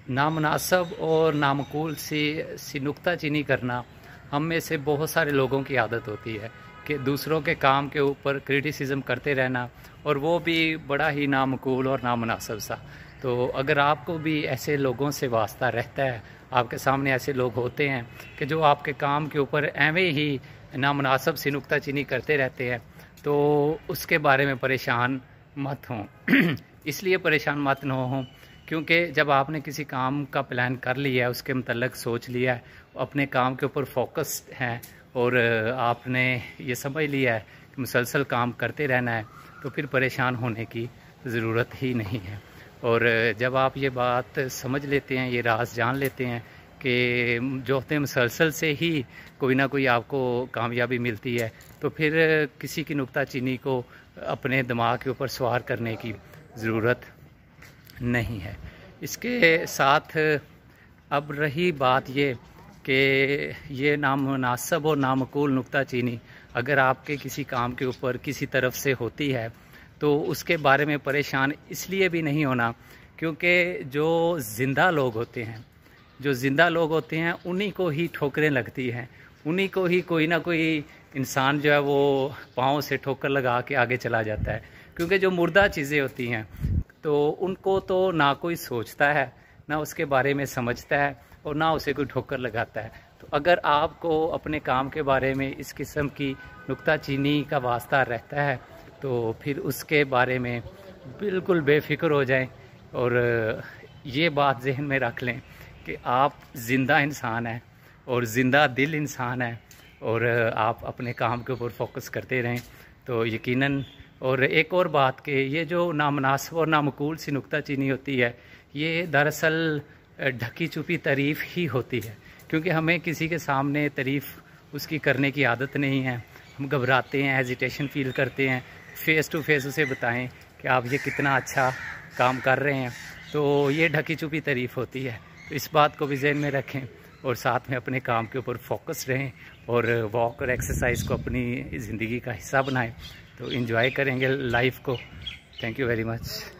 नामुनासिब और नामकूल सी नुक्ताचीनी करना हम में से बहुत सारे लोगों की आदत होती है कि दूसरों के काम के ऊपर क्रिटिसिज्म करते रहना, और वो भी बड़ा ही नामकूल और नामुनासिब सा। तो अगर आपको भी ऐसे लोगों से वास्ता रहता है, आपके सामने ऐसे लोग होते हैं कि जो आपके काम के ऊपर एवं ही नामुनासिब सी नुक्ताचीनी करते रहते हैं, तो उसके बारे में परेशान मत हों। इसलिए परेशान मत न हों क्योंकि जब आपने किसी काम का प्लान कर लिया है, उसके मतलब सोच लिया है, अपने काम के ऊपर फोकस्ड हैं और आपने ये समझ लिया है कि मुसलसल काम करते रहना है, तो फिर परेशान होने की ज़रूरत ही नहीं है। और जब आप ये बात समझ लेते हैं, ये राज जान लेते हैं कि जो हफ्ते मुसलसल से ही कोई ना कोई आपको कामयाबी मिलती है, तो फिर किसी की नुक्ताचीनी को अपने दिमाग के ऊपर सवार करने की ज़रूरत नहीं है। इसके साथ अब रही बात ये कि ये नामुनासिब और नामकूल नुक्ताचीनी अगर आपके किसी काम के ऊपर किसी तरफ से होती है, तो उसके बारे में परेशान इसलिए भी नहीं होना क्योंकि जो ज़िंदा लोग होते हैं उन्हीं को ही ठोकरें लगती हैं, उन्हीं को ही कोई ना कोई इंसान जो है वो पाँव से ठोकर लगा के आगे चला जाता है। क्योंकि जो मुर्दा चीज़ें होती हैं तो उनको तो ना कोई सोचता है, ना उसके बारे में समझता है और ना उसे कोई ठोकर लगाता है। तो अगर आपको अपने काम के बारे में इस किस्म की नुक्ताचीनी का वास्ता रहता है, तो फिर उसके बारे में बिल्कुल बेफिक्र हो जाएं और ये बात जहन में रख लें कि आप ज़िंदा इंसान हैं और ज़िंदा दिल इंसान हैं, और आप अपने काम के ऊपर फोकस करते रहें तो यकीनन। और एक और बात कि ये जो नामुनासिब और नामकूल सी नुक्ताचीनी होती है, ये दरअसल ढकी छुपी तारीफ़ ही होती है, क्योंकि हमें किसी के सामने तारीफ़ उसकी करने की आदत नहीं है। हम घबराते हैं, हेजिटेशन फ़ील करते हैं, फ़ेस टू फेस उसे बताएं कि आप ये कितना अच्छा काम कर रहे हैं, तो ये ढकी छुपी तारीफ़ होती है। तो इस बात को भी ज़हन में रखें और साथ में अपने काम के ऊपर फोकस रहें और वॉक और एक्सरसाइज को अपनी ज़िंदगी का हिस्सा बनाएं, तो एंजॉय करेंगे लाइफ को। Thank you very much.